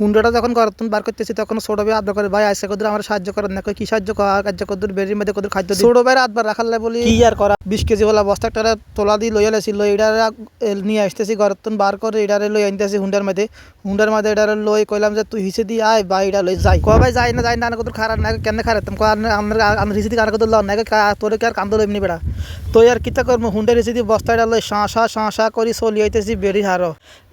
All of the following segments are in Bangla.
হুন্ডাটা যখন গর্তন বার করতেছি তখন ছোট ভাই আবদার করে, ভাই আজকে কদুর আমার সাহায্য করেন না। কি সাহায্য কার্য কদুর বেরির মধ্যে কদুর খাদ্য ছোট ভাইয়ের আধবার রাখালে বলি কি আর করা, 20 কেজি বলা বস্তা একটা তোলা দিয়ে লইয়া লেছিল, এটারে নিয়ে আসতেছি গর্তন বার করে এটারে লই আনতেছি হুন্ডার মধ্যে এটারে লই কইলাম যে তুই হিসে দিয়ে আয় বা এটা লই যাই। ভাই যাই না কদুর খারাপ না কেন খারাপ আমরা হিসে দিয়ে আর কদুর লন না তোরে কি আর কান্দল এমনি বেড়া তো আর কিতা করবো। হুন্ডার হিসে দিয়ে বস্তাটা লই শাঁ করি চলি আইতেছি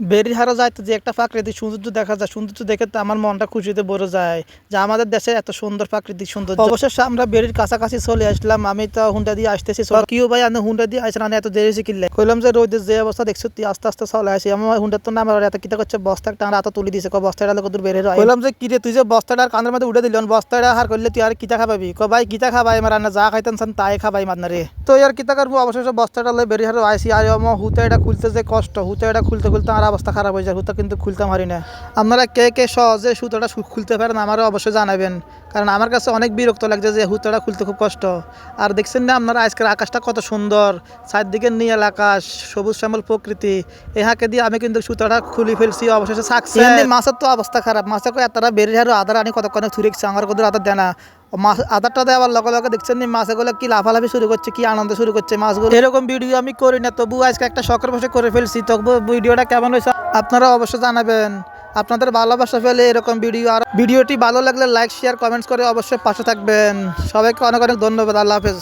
বেরির হারো যাইতে যে একটা প্রাকৃতিক সৌন্দর্য দেখা যায়, সৌন্দর্য দেখে তো আমার মনটা খুশিতে ভরে যায় যে আমাদের দেশে এত সুন্দর প্রাকৃতিক সৌন্দর্য। অবশেষে আমরা বেরির কাছাকাছি চলে আসলাম। আমি তো হুন্ডা দিয়ে আসতেছি, কিও ভাই আমি হুন্ডা দিয়ে আসলাম এত দেরি কিনলে কইলাম যে রোদের যে অবস্থা দেখছো তুই আস্তে আস্তে চলে আসি। আমার হুন্ডার তো নাম এত কিতা করছে বস্তা একটা হাত তুলে দিছে বস্তাটা কদূর বের হয়। কইলাম যে কিরে তুই যে বস্তাটা কানের মধ্যে উঠে দিল বস্তাটা হার করলে তুই আর কিতা খাবাবি? ভাই কিতা খাবাই আমার রান্না যা খাইতেন তাই খাবাই মাদনারে। তো আর কিতা করবো, অবশেষে বস্তাটা লই বেরিয়ে হারো আইসি। আর আমার হুতে এটা খুলতে যে কষ্ট, হুতে এটা খুলতে আমার অবস্থা খারাপ হয়ে যায়। হুতা কিন্তু খুলতে পারি না। আপনারা কে কে সহজে সুতোটা খুলতে পারেন আমারও অবশ্যই জানাবেন, কারণ আমার কাছে অনেক বিরক্ত লাগছে যে হুতাটা খুলতে খুব কষ্ট। আর দেখছেন না আপনারা আজকের আকাশটা কত সুন্দর, চারদিকে নীল আকাশ, সবুজ শ্যামল প্রকৃতি। এহাকে দিয়ে আমি কিন্তু সুতোটা খুলে ফেলছি, অবশেষে সাকসেস। মাছের তো অবস্থা খারাপ, মাছে এতটা বেরিয়ে হারো আধার আনি কতক্ষণে থুরেছি আমার কত আধার দেয় না। মাছ আধারটা দেওয়ার লগে দেখছেন নি মাছগুলো কি লাফালাফি শুরু করছে, কি আনন্দ শুরু করছে মাছগুলো। এরকম ভিডিও আমি করি না, তবু আজকে একটা শখের বসে করে ফেলছি। তবু ভিডিওটা কেমন হয়েছে আপনারা অবশ্যই জানাবেন। আপনাদের ভালোবাসা পেলে এরকম ভিডিও, আর ভিডিওটি ভালো লাগলে লাইক শেয়ার কমেন্টস করে অবশ্যই পাশে থাকবেন। সবাইকে অনেক অনেক ধন্যবাদ। আল্লাহ হাফেজ।